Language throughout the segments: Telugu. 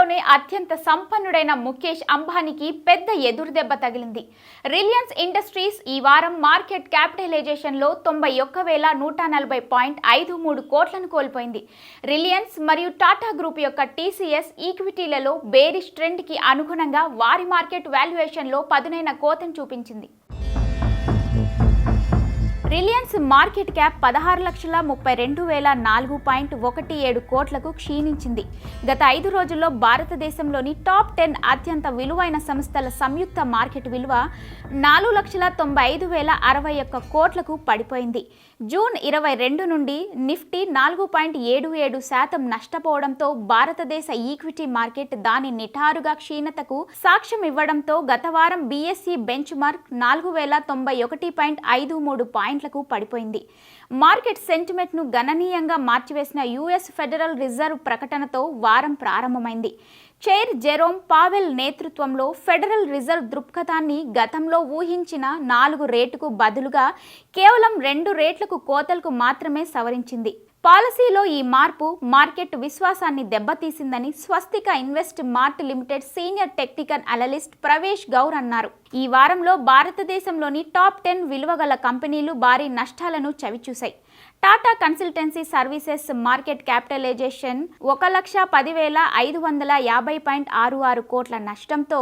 ప్రపంచంలోనే అత్యంత సంపన్నుడైన ముఖేష్ అంబానీకి పెద్ద ఎదురుదెబ్బ తగిలింది. రిలయన్స్ ఇండస్ట్రీస్ ఈ వారం మార్కెట్ క్యాపిటలైజేషన్లో 91,140.53 కోట్లను కోల్పోయింది. రిలయన్స్ మరియు టాటా గ్రూప్ యొక్క టీసీఎస్ ఈక్విటీలలో బేరిష్ ట్రెండ్కి అనుగుణంగా వారి మార్కెట్ వాల్యుయేషన్లో పదునైన కోతను చూపించింది. రిలయన్స్ మార్కెట్ క్యాప్ 16,32,004.17 కోట్లకు క్షీణించింది. గత 5 రోజుల్లో భారతదేశంలోని టాప్ 10 అత్యంత విలువైన సంస్థల సంయుక్త మార్కెట్ విలువ 4,95,061 కోట్లకు పడిపోయింది. జూన్ 22 నుండి నిఫ్టీ 4.77% నష్టపోవడంతో భారతదేశ ఈక్విటీ మార్కెట్ దాని నిటారుగా క్షీణతకు సాక్ష్యం ఇవ్వడంతో గత వారం బీఎస్ఈ బెంచ్ మార్క్ 4,091.53 పాయింట్లకు పడిపోయింది. మార్కెట్ సెంటిమెంట్ను గణనీయంగా మార్చివేసిన యుఎస్ ఫెడరల్ రిజర్వ్ ప్రకటనతో వారం ప్రారంభమైంది. చైర్ జెరోమ్ పావెల్ నేతృత్వంలో ఫెడరల్ రిజర్వ్ దృక్పథాన్ని గతంలో ఊహించిన 4 రేటుకు బదులుగా కేవలం 2 రేట్లకు కోతలకు మాత్రమే సవరించింది. పాలసీలో ఈ మార్పు మార్కెట్ విశ్వాసాన్ని దెబ్బతీసిందని Swastika Investmart limited senior technical analyst Pravesh Gour అన్నారు. ఈ వారంలో భారతదేశంలోని టాప్ 10 విలువగల కంపెనీలు భారీ నష్టాలను చవిచూశాయి. Tata consultancy services market capitalization 1,10,550.66 కోట్ల నష్టంతో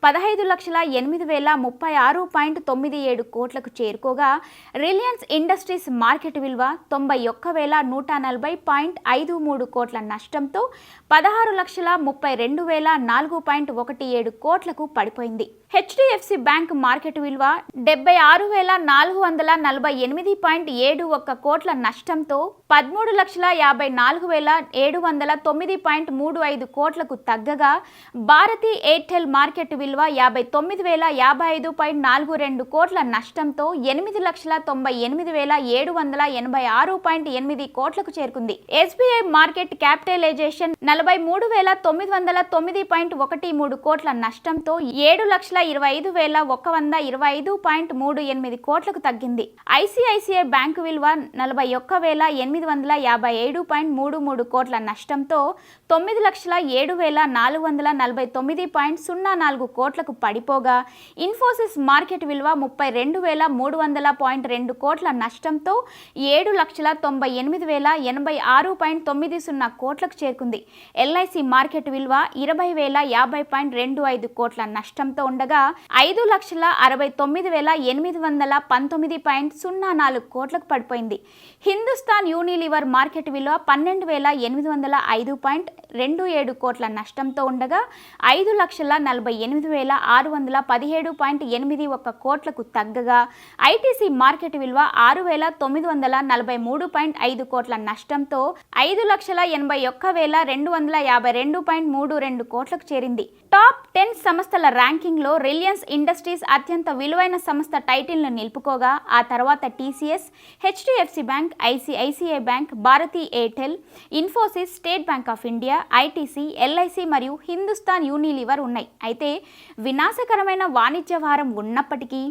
15,08,036.97 కోట్లకు చేరుకోగా రిలయన్స్ ఇండస్ట్రీస్ మార్కెట్ విలువ 91,140.53 కోట్ల నష్టంతో 16,32,004.17 కోట్లకు పడిపోయింది. హెచ్డిఎఫ్సి బ్యాంక్ మార్కెట్ విలువ 76,448.71 కోట్ల నష్టంతో 13,54,709.35 కోట్లకు తగ్గగా భారతీ ఎయిర్టెల్ మార్కెట్ విలువ 59,055.42 కోట్ల నష్టంతో 8,98,786.8 కోట్లకు చేరుకుంది. ఎస్బీఐ మార్కెట్ క్యాపిటలైజేషన్ 43,909.13 కోట్ల నష్టంతో 7,25,125.38 కోట్లకు తగ్గింది. ఐసిఐసిఐ బ్యాంకు విలువ 41,857.33 కోట్ల నష్టంతో 9,07,449.04 కోట్లకు పడిపోగా ఇన్ఫోసిస్ మార్కెట్ విలువ 32,300.2 కోట్ల నష్టంతో 7,98,086.90 కోట్లకు చేరుకుంది. ఎల్ఐసి మార్కెట్ విలువ 20,050.25 కోట్ల నష్టంతో ఉండగా 5,69,819.04 కోట్లకు పడిపోయింది. హిందుస్థాన్ యూనిలివర్ మార్కెట్ విలువ 12,805.27 కోట్ల నష్టంతో ఉండగా 5,48,617.81 కోట్లకు తగ్గగా ఐటీసీ మార్కెట్ విలువ 6,943.5 కోట్ల నష్టంతో 5,81,252.32 కోట్లకు చేరింది. టాప్ 10 సంస్థల ర్యాంకింగ్లో రిలయన్స్ ఇండస్ట్రీస్ అత్యంత విలువైన సంస్థ టైటిల్ను నిలుపుకోగా ఆ తర్వాత TCS, HDFC bank, ICICI bank, Bharti Airtel, Infosys, State Bank of India, ITC, LIC మరియు హిందుస్థాన్ యూనిలివర్ ఉన్నాయి. అయితే వినాశకరమైన వాణిజ్య భారం ఉన్నప్పటికీ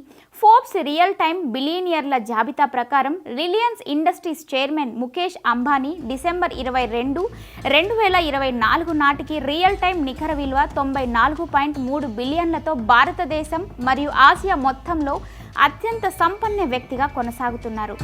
ఫోర్బ్స్ రియల్ టైమ్ బిలియనియర్ల జాబితా ప్రకారం Reliance industries chairman Mukesh Ambani December 22, 2024 నాటికి రియల్ టైమ్ నికర విలువ 94.3 బిలియన్లతో భారతదేశం మరియు ఆసియా మొత్తంలో అత్యంత సంపన్న వ్యక్తిగా కొనసాగుతున్నారు.